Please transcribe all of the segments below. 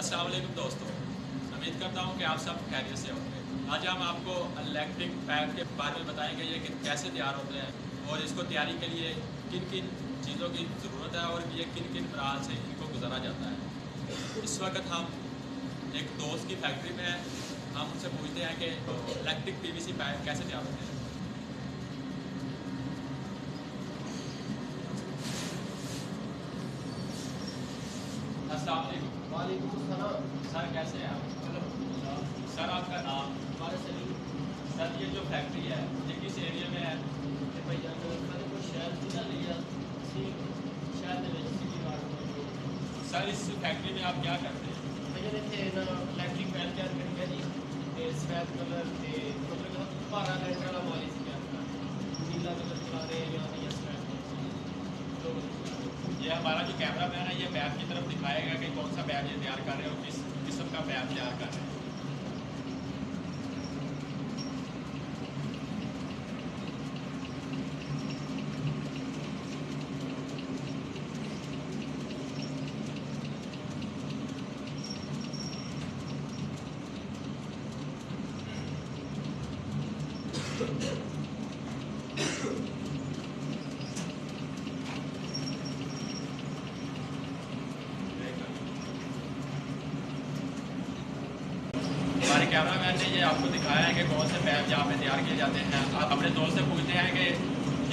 अस्सलाम वालेकुम दोस्तों, उम्मीद करता हूँ कि आप सब खैरियत से होंगे। आज हम आपको इलेक्ट्रिक पैड के बारे में बताएंगे ये कि कैसे तैयार होते हैं और इसको तैयारी के लिए किन किन चीज़ों की ज़रूरत है और ये किन किन मराहल से इनको गुजारा जाता है। इस वक्त हम एक दोस्त की फैक्ट्री में हैं। हम उनसे पूछते हैं कि इलेक्ट्रिक पीवीसी पैड कैसे तैयार होते हैं। अस्सलाम वालेकुम। वालेकुम अस्सलाम। सर कैसे हैं आप? सर आपका नाम? हमारे सलीम सर ये जो फैक्ट्री है ये किस एरिया में है? के भैया मैंने कोई शहर जिला लिया सी शहर ਦੇ ਵਿੱਚ ਸਿਟੀ ਵਾਰਡ सर इस फैक्ट्री में आप क्या करते हैं? भैया ने थे ना इलेक्ट्रिक पैन ਤਿਆਰ ਕਰੀ ਜੀ ਤੇ ਸਫੈਦ ਕਲਰ ਤੇ ਮਤਲਬ ਕਿ ਭਾਰਾ ਲੈਂਟਰ ਵਾਲਾ ਮਾਲ ਸੀ ਤਿਆਰ ਕਰਨਾ ਨੀਲਾ ਕਲਰ ਚਲਾ ਰਹੇ ਜਾਂ ਜਾਂ ਸਫੈਦ तो ये हमारा जो कैमरा मैन है ये पैप की तरफ दिखाएगा कि कौन सा पैप ये तैयार कर रहे हैं और किस किस्म का पैप तैयार कर रहे हैं। हमारे कैमरा मैन ने ये आपको दिखाया है कि कौन से पैप यहाँ पे तैयार किए जाते हैं। आप अपने दोस्त से पूछते हैं कि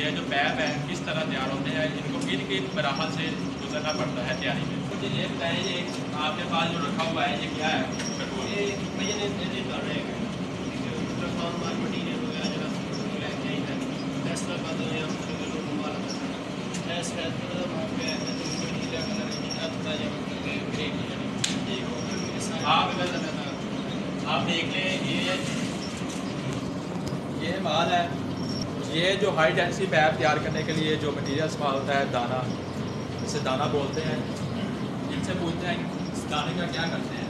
ये जो पैप है किस तरह तैयार होते हैं, इनको किन किन मराहल से गुजरना पड़ता है तैयारी में। मुझे ये बताएं ये आपके पास जो रखा हुआ है ये क्या है? ये भैया ने ये कर रहे हैं काम माल मटीरियल वगैरह जो लेके आई है फैसला कर रहे हैं मतलब लोग माल है सफेद कलर का माल है तो नीला कलर है थोड़ा जा मतलब ग्रे आप आप देख लें ये माल है। ये जो हाई डेंसिटी पैप तैयार करने के लिए जो मटेरियल इस्तेमाल होता है दाना, इसे दाना बोलते हैं। इनसे पूछते हैं इस दाने का क्या करते हैं।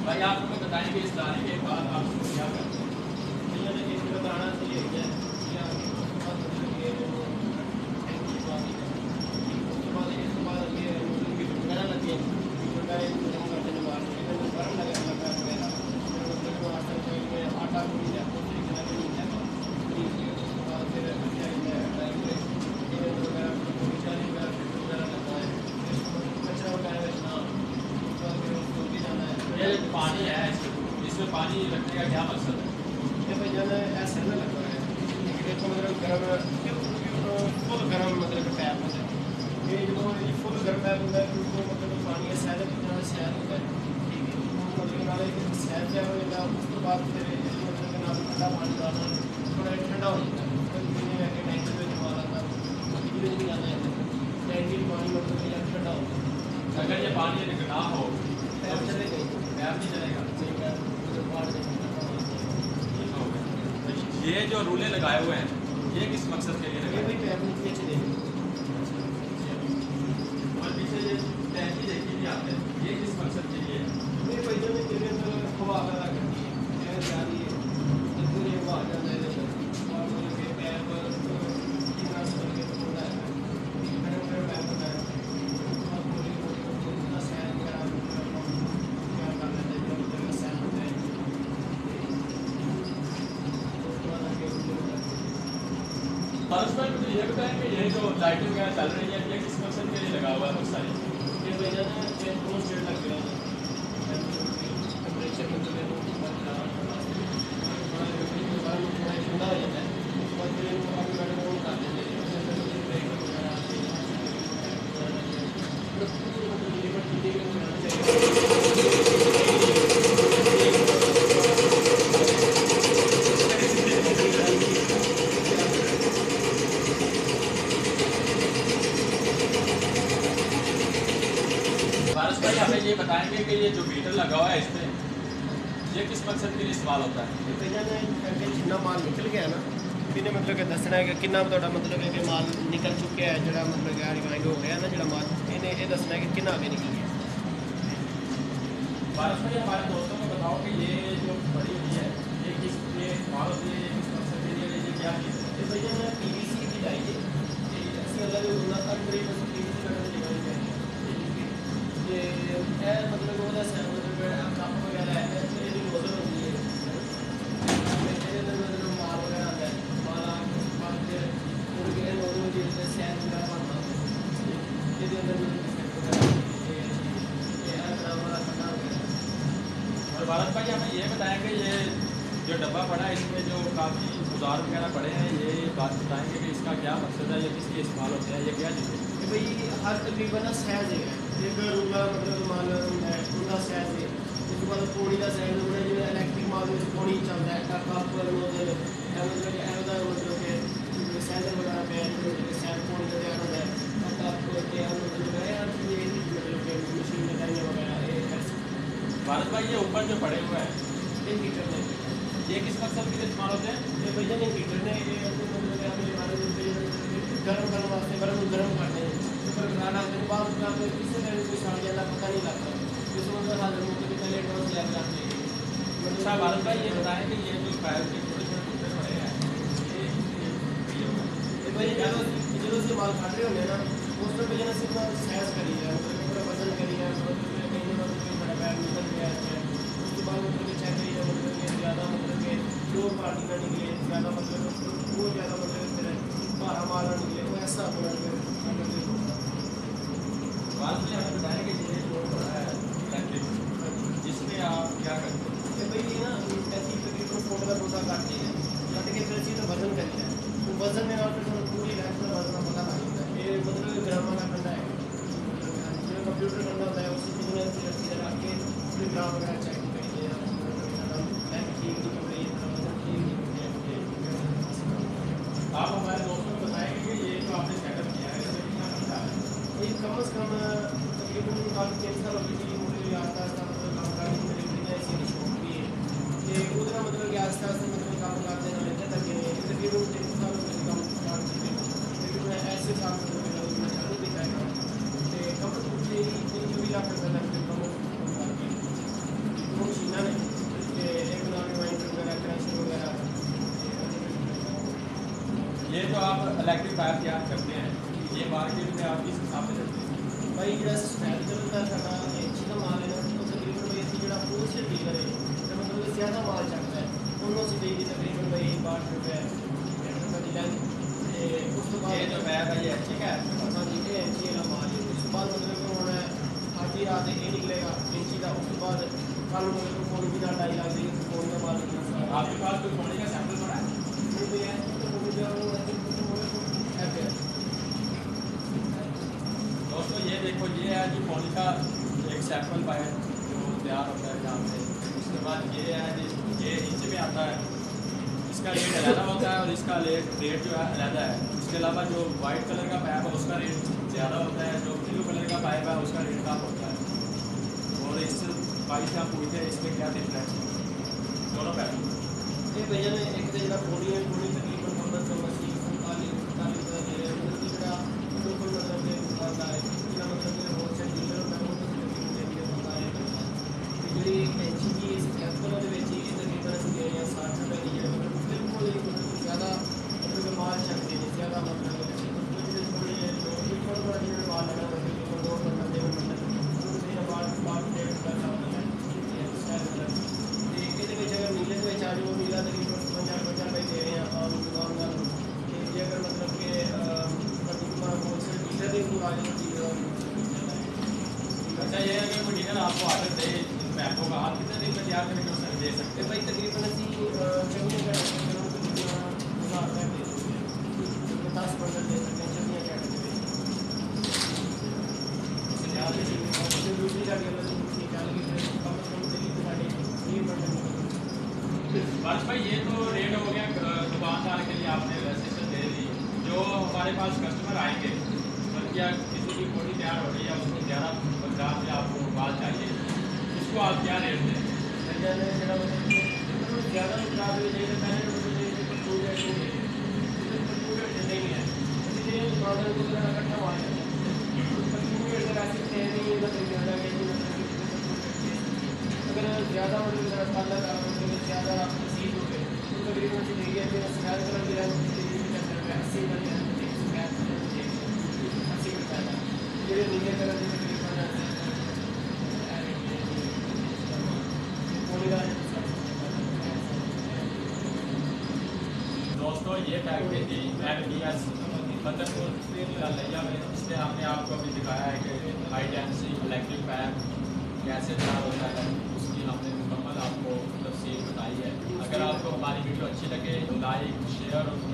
भाई आप हमें बताएं कि इस दाने के बाद आप क्या करते हैं। इसमें दाना तो ये है या पानी है इसमें पानी रखने का क्या मकसद है? ये भैया ने ऐसे ना लगा है देखो मतलब गर्म फुल गर्म मतलब पैप होता है ये जो ये फुल गर्म पैप होता है तो मतलब पानी है सैल कितना सैल होता है ठीक है मतलब नाले के सैल क्या होगा उसके बाद फिर मतलब नाल ठंडा पानी डालना थोड़ा ठंडा हो जाता है तो पीने में टैंक में जमा आता है बिजली नहीं आता है टैंक पानी मतलब ये ठंडा हो जाता है। अगर ये पानी ना हो पैप चले गए पैप नहीं चलेगा। सही पैप ये जो रूले लगाए हुए हैं ये किस मकसद के लिए ये लगाए भी पैप नीचे चले और पीछे ये टैंकी देखी भी आते हैं ये किस मकसद के लिए है? ये भैया ने तेरे अंदर हवा पैदा करती है एयर जा रही है तो पूरे हवा आ जाता है और मतलब कि पैप कितना सर के होता है फिर पैप होता है और पूरी पूरा सैन करा क्या कर लेते हैं मतलब सैन होता है उसके बाद आगे परस्पर मुझे ये बताएं कि ये जो लाइटें वगैरह चल रही है ये किस मकसद के लिए लगा हुआ है बहुत सारी? ये भैया ने दोनों स्टेट लग गया टेम्परेचर मतलब ठंडा हो जाता है उसके बाद फिर ऑटोमेटिक ऑन कर देते पारस भाई हमें ये बताएंगे कि ये जो मीटर लगा हुआ है इस पर ये किस मकसद के लिए इस्तेमाल होता है? भैया ने जिन्ना माल निकल गया ना इन्हें मतलब कि दसना है कि कितना ਤੁਹਾਡਾ मतलब है कि माल निकल चुका है जो मतलब कि रिवाइंड हो गया ना जो माल इन्हें ये दसना है कि कितना आगे निकल गया। पारस भाई हमारे दोस्तों को बताओ कि ये जो बड़ी हुई है ये किस लिए इस्तेमाल होती है, ये किस मकसद के लिए, ये क्या चीज़ है? ये भैया ने PVC की चाहिए कि ऐसी अलग होना हर तरीके से PVC का ये मतलब वो भारत भाई हमें ये बताएंगे, ये जो डब्बा पड़ा है इसमें जो काफ़ी औजार वगैरह पड़े हैं, ये बात बताएंगे कि इसका क्या मकसद है, ये किसके इस्तेमाल होते हैं, ये क्या चीज़ है? कि भाई हर तकरीबन सैज है एक रूला मतलब माल है उनका सैज है उसके बाद पौड़ी का सैज होना जो इलेक्ट्रिक माल में पौड़ी चलता है कप मतलब कि सैजर वगैरह पे सैज पौड़ी का तैयार होता है कप तैयार मतलब हर चीज़ मतलब कि मशीन लगाने वगैरह। भारत भाई ये ऊपर जो पड़े हुए हैं इन हीटर ने ये किस मकसद के लिए इस्तेमाल होते हैं? ये भैया ने हीटर ने ये मतलब कि हमें हमारे गर्म करने वास्ते गर्म करते हैं ऊपर बनाना के बाद उसका किससे में कोई सड़ जाना पता नहीं लगता जिस मतलब हाल में तो पहले डोज लग जाते हैं। अच्छा भारत भाई ये बताएं कि ये जो पैर के छोटे छोटे टुकड़े पड़े हैं ये भैया जो से माल काट रहे होंगे ना उसमें भैया ने सिर्फ सैज करी है मतलब पूरा वजन करी है मतलब कहीं ना कहीं बड़ा पैर निकल गया है उसके बाद मतलब कि चेक करी है मतलब कि ज़्यादा मतलब कि दो पार्टी ना निकले ज़्यादा मतलब वो ज़्यादा मतलब फिर बारह माल ना निकले वो ऐसा अपना भारत भाई हमें बताएं कि ये जो पड़ा है इलेक्ट्रिक इसमें आप क्या करते हैं? ये भाई ना ऐसी तकरीबन फोटो का टोटा काटते हैं काट के फिर चीज़ वजन करी है तो वजन में आप फिर पूरी लाइफ में वजन का पता लगता है ये मतलब ग्राम वाला ठंडा है जो कंप्यूटर ठंडा होता है उसी चीज़ में चीज़ें रख के फिर ग्राम वगैरह चेक करिए लाइफ ठीक नहीं हो रही है वजन ठीक नहीं आप हमारे दोस्तों को बताएंगे कि ये जो आपने सेटअप किया है इसमें कितना खर्चा है? ये कम से कम तकरीबन काफ़ी 3 साल हो गई थी मुझे आस्ता आस्ता मतलब काम करने की मेरी ऐसी शौक भी है कि उधर मतलब कि आस्ता आस्ता मतलब काम करते हैं लेते तक तकरीबन 3 साल हो गए काम स्टार्ट किए लेकिन मैं ऐसे साल मतलब मैं चालू भी था कि कम से कम 3 लाख रुपये तक कम करके वो मशीना ने कि एक नाम वाइंडर वगैरह क्रैशर वगैरह। ये जो आप इलेक्ट्रिक पाइप तैयार करते हैं ये मार्केट में आप किस हिसाब से चलते हैं? भाई जो स्टैंड चलता साढ़ा अच्छी का माल है ना तो तकरीबन भाई असं जो होलसेल डीलर है तो मतलब ज़्यादा माल चलता है उन्होंने से देगी तकरीबन भाई 60 रुपये 1.5 रुपये की लाइन उस तो बाद ये जो पैप है ये अच्छी का है? हाँ जी ये अच्छी है माल है उस बाद मतलब कि हूँ आधी रात ये निकलेगा इंची का उसके बाद कल मतलब फोन की ना डाई लग जाएगी फोन का माल निकलना आपके पास कोई सोने का सैंपल पड़ा है? दोस्तों ये देखो ये है जो पॉली का एक सैंपल पाइप जो तैयार होता है यहाँ पे, उसके बाद ये है ये इंच में आता है, इसका रेट अलग होता है और इसका रेट जो है अलग है। उसके अलावा जो वाइट कलर का पाइप है उसका रेट ज़्यादा होता है, जो ब्लू कलर का पाइप है उसका रेट कम होता है। और इस पाइप से आप पूछते हैं इसमें क्या डिफरेंस है दोनों पाइप? ये भैया ने एक तो जो पूरी है पूरी तकरीबन 45 45 मतलब कि जो बिल्कुल मतलब कि दुकानदार है जिसका मतलब कि होलसेल डीलर होता है वो तो तकरीबन होता है कि जी एनजी की इस कैपिटल ਦੇ ਵਿੱਚ ਇਹ ਤਕਰੀਬन ਅਸੀਂ ਦੇ ਰਹੇ ਹਾਂ 60 रुपये की है मतलब बिल्कुल ही मतलब ज़्यादा मतलब कि माल चलते हैं ज़्यादा मतलब कुछ थोड़ी थोड़ा माल लगा मतलब 2 घंटे 3 घंटे माल डेढ़ घंटा होता है ਇਹਦੇ ਵਿੱਚ अगर नीले ਦੇ ਵਿੱਚ ਆ ਜਾਓ नीला तकरीबन 50 रुपये दे रहे हैं आम दुकानदार को जे अगर मतलब कि तकरीबन होलसेल डीलर के थ्रू आ जाए डीलर। अच्छा ये अगर कोई डीलर आपको ऑर्डर दे पैपों का आप कितने दिन में तैयार करके उसे दे सकते तो भाई तकरीबन ਅਸੀਂ चंगी कैटेगरी में तकरीबन 1000 रुपये दे सकते हैं 10 बंडल दे सकते हैं चंगी कैटेगरी हैं? दूसरी कैटेगरी निकाल के फिर कम से कम दिल्ली के साढ़े 3 बंडल बस भाई ये तो रेट हो गया दुकानदार के लिए, आपने रजिस्ट्रेशन दे दी। जो हमारे पास कस्टमर आएंगे मतलब क्या किसी की बॉडी तैयार हो रही है उसको 11-50 में आपको बाल चाहिए, उसको आप क्या रेट दें? ज़्यादा खराब हो जाए तो पहले पूरे नहीं है इसलिए दुकानदार को इकट्ठा मार अगर ऐसे नहीं अगर ज़्यादा मतलब पाला का मतलब ज़्यादा सीट हो गए तो तकरीबन से देखिए कि सफ़ेद कलर की रंग 80 रुपये था ये नीले कलर की तकरीबन दोस्तों ये पैकेज थी MDS बदरपुर लैया में, इसलिए हमने आपको अभी दिखाया है कि हाई टेंसी इलेक्ट्रिक पैप कैसे तैयार होता है, उसकी हमने मुकम्मल डिटेल बताई है। अगर आपको हमारी वीडियो अच्छी लगे तो लाइक, शेयर और